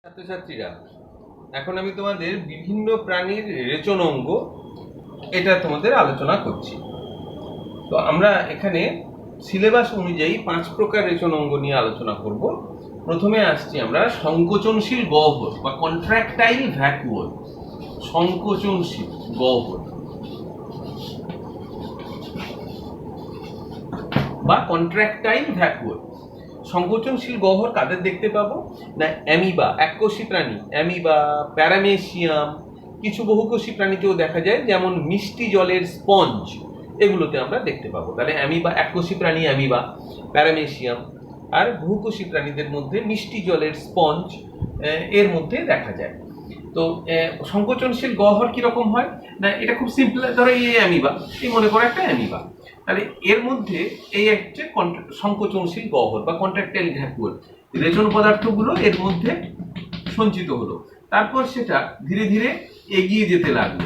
ছাত্রছাত্রীরা, এখন আমি তোমাদের বিভিন্ন প্রাণীর রেচন অঙ্গ এটা তোমাদের আলোচনা করছি। তো আমরা এখানে সিলেবাস অনুযায়ী 5 প্রকার রেচন অঙ্গ নিয়ে আলোচনা করব। প্রথমে আসছি আমরা সংকোচনশীল গহ্বর বা কন্ট্রাক্টাইল ভ্যাকুওল। সংকোচনশীল গহ্বর বা কন্ট্রাক্টাইল ভ্যাকুওল। সংকোচনশীল গহ্বর কাদের দেখতে পাবো না? অ্যামিবা, এককোষী প্রাণী, অ্যামিবা, প্যারামেসিয়াম, কিছু বহুকোষী প্রাণীতেও দেখা যায়, যেমন মিষ্টি জলের স্পঞ্জ, এগুলোতে আমরা দেখতে পাবো। তাহলে অ্যামিবা, এককোষী প্রাণী অ্যামিবা, প্যারামেসিয়াম, আর বহুকোষী প্রাণীদের মধ্যে মিষ্টি জলের স্পঞ্জ এর মধ্যে দেখা যায়। তো সংকোচনশীল গহ্বর কিরকম হয় না? এটা খুব সিম্পল। ধরো এই অ্যামিবা, এই মনে করো একটা অ্যামিবা, তাহলে এর মধ্যে এই একটা সংকোচনশীল গহ্বর বা কন্ট্রাক্টাইল ভ্যাকুওল, রেচন পদার্থগুলো এর মধ্যে সঞ্চিত হলো। তারপর সেটা ধীরে ধীরে এগিয়ে যেতে লাগলো,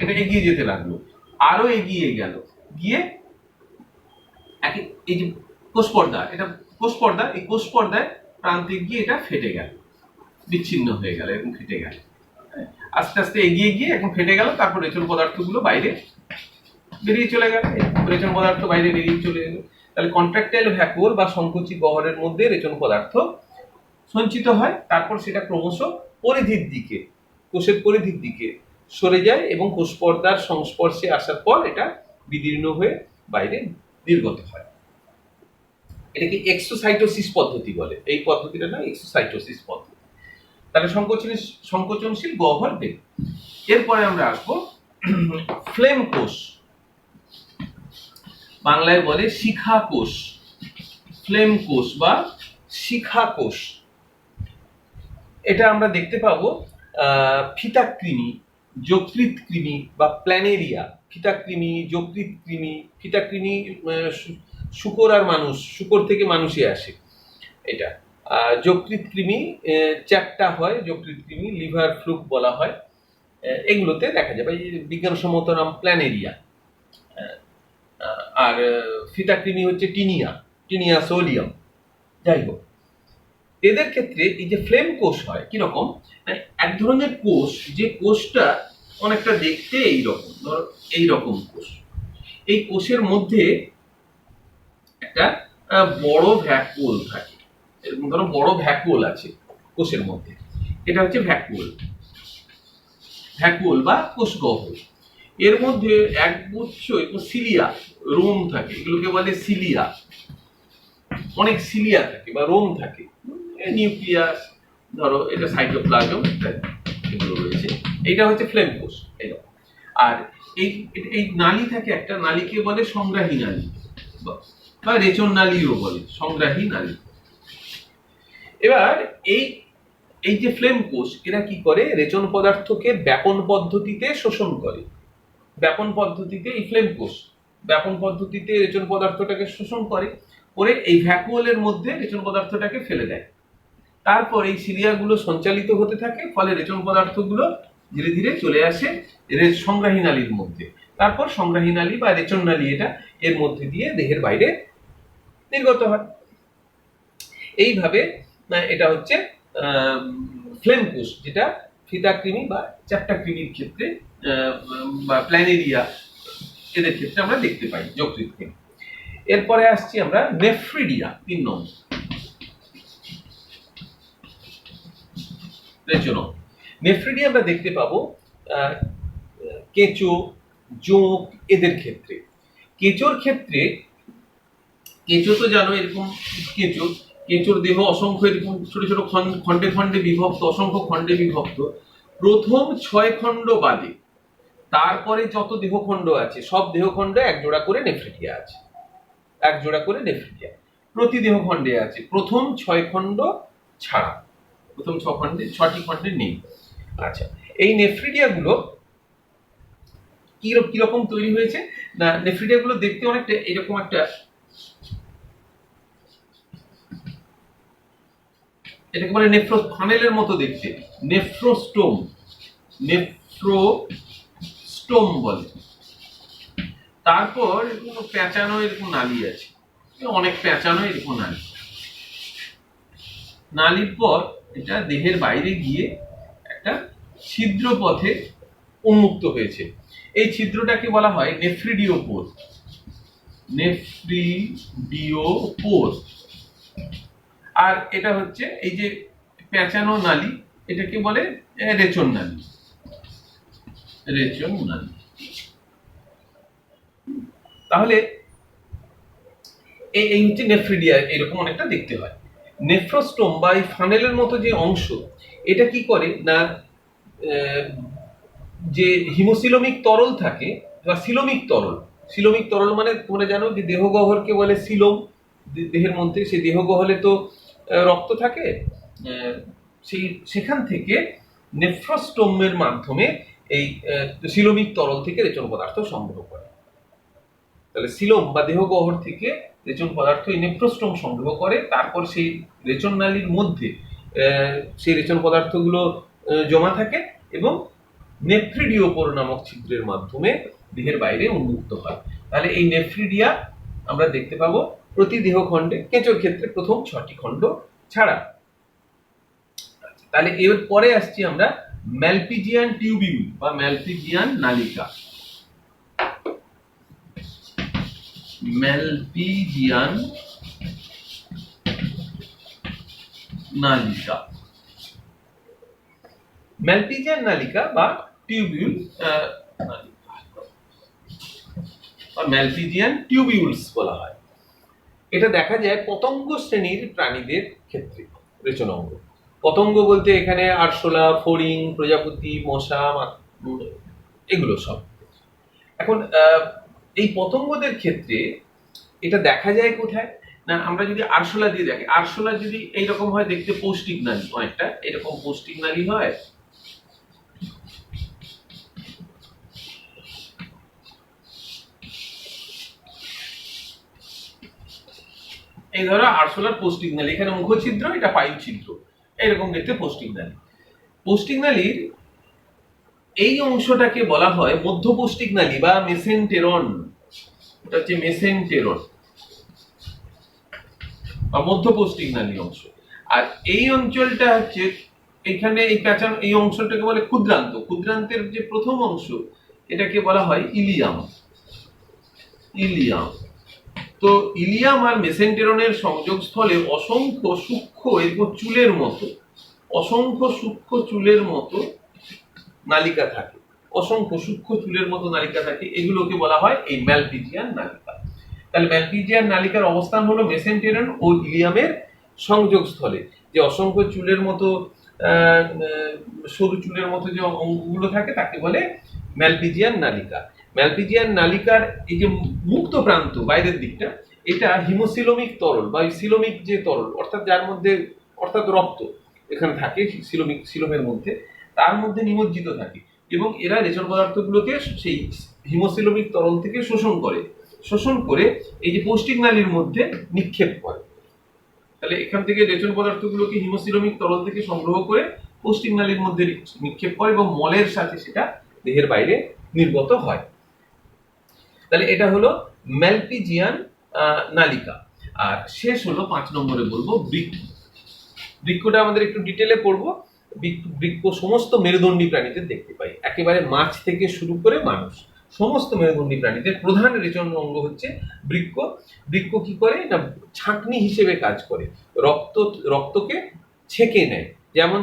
এটা এগিয়ে যেতে লাগলো, আরো এগিয়ে গেল, গিয়ে এই যে কোষপর্দা, এটা কোষপর্দা, এই কোষপর্দায় প্রান্তে গিয়ে এটা ফেটে গেল, বিচ্ছিন্ন হয়ে গেল এবং ফেটে গেল, আস্তে আস্তে এগিয়ে গিয়ে এখন ফেটে গেল। তারপর রেচন পদার্থগুলো বাইরে বেরিয়ে চলে গেল, রেচন পদার্থ বাইরে বেরিয়ে চলে গেল। তাহলে কন্ট্রাক্টাইল ভ্যাকুওল বা সংকোচী গহ্বরের মধ্যে রেচন পদার্থ সঞ্চিত হয়, তারপর সেটা ক্রমশ পরিধির দিকে, কোষের পরিধির দিকে সরে যায় এবং কোষপর্দার সংস্পর্শে আসার পর এটা বিদীর্ণ হয়ে বাইরে নির্গত হয়। এটাকে এক্সোসাইটোসিস পদ্ধতি বলে। এই পদ্ধতিটা না এক্সোসাইটোসিস পদ্ধতি। তাহলে সংকোচনশীল গহ্বর দেখ। এরপরে আমরা আসবো ফ্লেম কোষ, বাংলায় বলে শিখা কোষ, ফ্লেম কোষ বা শিখা কোষ। এটা আমরা দেখতে পাবো ফিতাকৃমি, যকৃৎ কৃমি বা প্ল্যানেরিয়া। ফিতাকৃমি, যকৃৎ কৃমি, ফিতাকৃমি শুকর আর মানুষ, শুকর থেকে মানুষে আসে এটা। যকৃৎ কৃমি চ্যাপ্টা হয়, যকৃৎ কৃমি লিভার ফ্লুক বলা হয়, এগুলোতে দেখা যাবে। বিজ্ঞানসম্মত নাম প্ল্যানেরিয়া। আর ফিতাকৃমি হচ্ছে টিনিয়া, টিনিয়া সোডিয়াম। যাই হোক, এদের ক্ষেত্রে এই যে ফ্লেম কোষ হয় কিরকম, এক ধরনের কোষ, যে কোষটা অনেকটা দেখতে এইরকম, ধরো এইরকম কোষ। এই কোষের মধ্যে একটা বড় ভ্যাকুওল থাকে, এরকম ধরো বড় ভ্যাকুওল আছে কোষের মধ্যে, এটা হচ্ছে ভ্যাকুওল, ভ্যাকুওল বা কোষ গহ্বর। এর মধ্যে একগুচ্ছ সিলিয়া, রোম থাকে, এগুলোকে বলে সিলিয়া। অনেক সিলিয়া থাকে বা রোম থাকে, নিউক্লিয়াস, ধরো এটা সাইটোপ্লাজম, এগুলো রয়েছে। এইটা হচ্ছে ফ্লেম কোষ, এরকম। আর এই নালী থাকে, একটা নালীকে বলে সংগ্রাহী নালী বা রেচন নালীও বলে, সংগ্রাহী নালী। এবার এই যে ফ্লেম কোষ, এরা কি করে? রেচন পদার্থকে ব্যাপন পদ্ধতিতে শোষণ করে। ব্যাপন পদ্ধতিতে এই ফ্লেম কোষ ব্যাপন পদ্ধতিতে রেচন পদার্থটাকে শোষণ করে এই ভ্যাকুওলের মধ্যে রেচন পদার্থটাকে ফেলে দেয়। তারপর এই সিলিয়াগুলো সঞ্চালিত হতে থাকে, ফলে রেচন পদার্থগুলো ধীরে ধীরে চলে আসে সংগ্রাহী নালীর মধ্যে। তারপর সংগ্রাহী নালী বা রেচন নালী, এটা এর মধ্যে দিয়ে দেহের বাইরে নির্গত হয়। এইভাবে এটা হচ্ছে ফ্লেম কোষ, যেটা ফিতাকৃমি বা চ্যাপ্টাকৃমির ক্ষেত্রে বা প্ল্যানেরিয়া, এদের ক্ষেত্রে আমরা দেখতে পাই, যকৃৎ কৃমি। এরপরে আসছি আমরা নেফ্রিডিয়া, 3 নম্বর রেচন। নেফ্রিডিয়া আমরা দেখতে পাবো কেঁচো, জোঁক, এদের ক্ষেত্রে। কেঁচোর ক্ষেত্রে, কেঁচো তো জানো এরকম কেঁচো, কেঁচোর দেহ অসংখ্য এরকম ছোট ছোট খণ্ডে খণ্ডে বিভক্ত, অসংখ্য খণ্ডে বিভক্ত। প্রথম 6 খণ্ড বাদে তারপরে যত দেহখণ্ড আছে, সব দেহখণ্ডে এক জোড়া করে নেফ্রিডিয়া আছে, এক জোড়া করে নেফ্রিডিয়া প্রতি দেহখণ্ডে আছে, প্রথম 6 খণ্ড ছাড়া। প্রথম 6টি খণ্ডে নেই। আচ্ছা, এই নেফ্রিডিয়া গুলো কিরকম তৈরি হয়েছে না? নেফ্রিডিয়া গুলো দেখতে অনেকটা এরকম, একটা এটাকে বলে নেফ্রো ফানেলের মতো দেখতে, নেফ্রোস্টোম, নেফ্রোস্টোম বলে। তারপর পেঁচানো এরকম নালী আছে, অনেক পেঁচানো এরকম নালী। নালীর পর এটা দেহের বাইরে গিয়ে একটা ছিদ্র পথে উন্মুক্ত হয়েছে। এই ছিদ্রটাকে বলা হয় নেফ্রিডিওপোর। নেফ্রিডিওপোর। আর এটা হচ্ছে এই যে পেঁচানো নালী, এটাকে বলে রেচন নালী। রেচন নালী। তাহলে এই হচ্ছে নেফ্রিডিয়া, এরকম অনেকটা দেখতে হয়। নেফ্রোস্টোম বা এই ফানেলের মতো যে অংশ, এটা কি করে না যে হিমোসিলোমিক তরল থাকে বা সিলোমিক তরল, সিলোমিক তরল মানে তোমরা জানো যে দেহগহ্বরকে বলে সিলোম। দেহের মধ্যে সেই দেহগহ্বরে তো রক্ত থাকে, সেই সেখান থেকে নেফ্রোস্টোমের মাধ্যমে এই সিলোমিক তরল থেকে রেচন পদার্থ সংগ্রহ করে। তাহলে সিলোম বা দেহগহ্বর থেকে রেচন পদার্থ এই নেফ্রোস্টোম সংগ্রহ করে, তারপর সেই রেচন নালীর মধ্যে সেই রেচন পদার্থগুলো জমা থাকে এবং নেফ্রিডিওপোর নামক ছিদ্রের মাধ্যমে দেহের বাইরে উন্মুক্ত হয়। তাহলে এই নেফ্রিডিয়া আমরা দেখতে পাবো প্রতি দেহখণ্ডে, কেঁচোর ক্ষেত্রে প্রথম 6টি খণ্ড ছাড়া। তাহলে এর পরে আসছি আমরা ম্যালপিজিয়ান টিউবিউল বা ম্যালপিজিয়ান নালিকা। ম্যালপিজিয়ান নালিকা। ম্যালপিজিয়ান নালিকা বা টিউবিউল বা ম্যালপিজিয়ান টিউবিউলস বলা হয়। এটা দেখা যায় পতঙ্গ শ্রেণীর প্রাণীদের ক্ষেত্রে রেচন অঙ্গ। পতঙ্গ বলতে এখানে আরশোলা, ফড়িং, প্রজাপতি, মশা, এগুলো সব। এখন এই পতঙ্গদের ক্ষেত্রে এটা দেখা যায় কোথায় না, আমরা যদি আরশোলা দিয়ে দেখি, আরশোলা যদি এইরকম হয় দেখতে, পৌষ্টিক নালী, অনেকটা এরকম পৌষ্টিক নালী হয়। এই ধরো আরশোলার পৌষ্টিক নালী, এখানে মুখ ছিদ্র, এটা পায়ু ছিদ্র, এরকম দেখতে পৌষ্টিক নালী। পৌষ্টিক নালীর এই অংশটাকে বলা হয় মধ্যপৌষ্টিক নালী বা মেসেন্টেরন। এটা হচ্ছে মেসেন্টেরন বা মধ্যপৌষ্টিক নালী অংশ। আর এই অঞ্চলটা হচ্ছে এখানে এই প্যাচান, এই অংশটাকে বলে ক্ষুদ্রান্ত। ক্ষুদ্রান্তের যে প্রথম অংশ এটাকে বলা হয় ইলিয়াম। ইলিয়াম। তো ইলিয়াম আর মেসেন্টেরনের সংযোগস্থলে অসংখ্য সূক্ষ্ম এবং চুলের মতো, অসংখ্য সূক্ষ্ম চুলের মতো নালিকা থাকে। অসংখ্য সূক্ষ্ম চুলের মতো নালিকা থাকে, এগুলোকে বলা হয় এই ম্যালপিজিয়ান নালিকা। তাহলে ম্যালপিজিয়ান নালিকার অবস্থান হলো মেসেন্টেরন ও ইলিয়ামের সংযোগস্থলে। যে অসংখ্য চুলের মতো সরু চুলের মতো যে অঙ্গগুলো থাকে তাকে বলে ম্যালপিজিয়ান নালিকা। ম্যালপিজিয়ান নালিকার এই যে মুক্ত প্রান্ত বাইরের দিকটা, এটা হিমোসিলোমিক তরল বা সিলোমিক যে তরল, অর্থাৎ যার মধ্যে অর্থাৎ রক্ত এখানে থাকে সিলোমিক, সিলোমের মধ্যে, তার মধ্যে নিমজ্জিত থাকে এবং এরা রেচন পদার্থগুলোকে সেই হিমোসিলোমিক তরল থেকে শোষণ করে, শোষণ করে এই যে পৌষ্টিক নালীর মধ্যে নিক্ষেপ করে। তাহলে এখান থেকে রেচন পদার্থগুলোকে হিমোসিলোমিক তরল থেকে সংগ্রহ করে পৌষ্টিক নালীর মধ্যে নিক্ষেপ করে এবং মলের সাথে সেটা দেহের বাইরে নির্গত হয়। তাহলে এটা হলো ম্যালপিজিয়ান নালিকা। আর শেষ হলো 5 নম্বরে বলবো বৃক্ক। বৃক্কটা আমাদের একটু ডিটেলে পড়বো। বৃক্ক সমস্ত মেরুদণ্ডী প্রাণীদের দেখতে পাই, একেবারে মাছ থেকে শুরু করে মানুষ, সমস্ত মেরুদণ্ডী প্রাণীদের প্রধান রেচন অঙ্গ হচ্ছে বৃক্ক। বৃক্ক কি করে না, ছাঁকনি হিসেবে কাজ করে, রক্তকে ছেঁকে নেয়। যেমন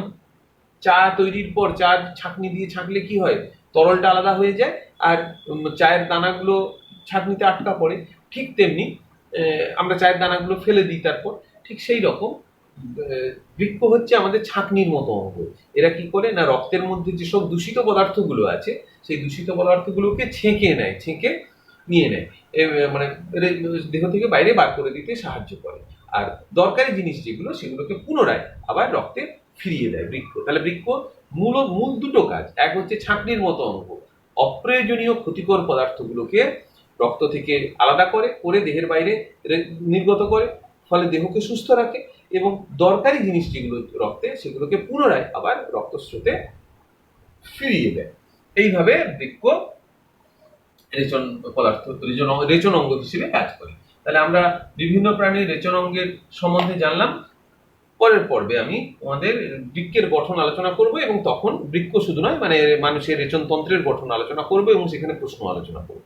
চা তৈরির পর চা ছাঁকনি দিয়ে ছাঁকলে কি হয়, তরলটা আলাদা হয়ে যায় আর চায়ের দানাগুলো ছাঁকনিতে আটকা পড়ে, ঠিক তেমনি আমরা চায়ের দানাগুলো ফেলে দিই তারপর, ঠিক সেই রকম বৃক্ক হচ্ছে আমাদের ছাঁকনির মতো অঙ্গ। এরা কি করে না, রক্তের মধ্যে যেসব দূষিত পদার্থগুলো আছে সেই দূষিত পদার্থগুলোকে ছেঁকে নেয়, ছেঁকে নিয়ে নেয়, মানে দেহ থেকে বাইরে বার করে দিতে সাহায্য করে। আর দরকারি জিনিস যেগুলো সেগুলোকে পুনরায় আবার রক্তে ফিরিয়ে দেয় বৃক্ক। তাহলে বৃক্ক মূল দুটো কাজ, এক হচ্ছে ছাঁকনির মতো অঙ্গ, অপ্রয়োজনীয় ক্ষতিকর পদার্থগুলোকে রক্ত থেকে আলাদা করে দেহের বাইরে নির্গত করে, ফলে দেহকে সুস্থ রাখে, এবং দরকারি জিনিস যেগুলো রক্তে সেগুলোকে পুনরায় আবার রক্তস্রোতে ফিরিয়ে দেয়। এইভাবে বৃক্ক রেচন পদার্থ, রেচন অঙ্গ হিসেবে কাজ করে। তাহলে আমরা বিভিন্ন প্রাণীর রেচন অঙ্গের সম্বন্ধে জানলাম। পরের পর্বে আমি আমাদের বৃক্কের গঠন আলোচনা করব এবং তখন বৃক্ক শুধু নয় মানে মানুষের রেচনতন্ত্রের গঠন আলোচনা করব এবং সেখানে প্রশ্ন আলোচনা করব।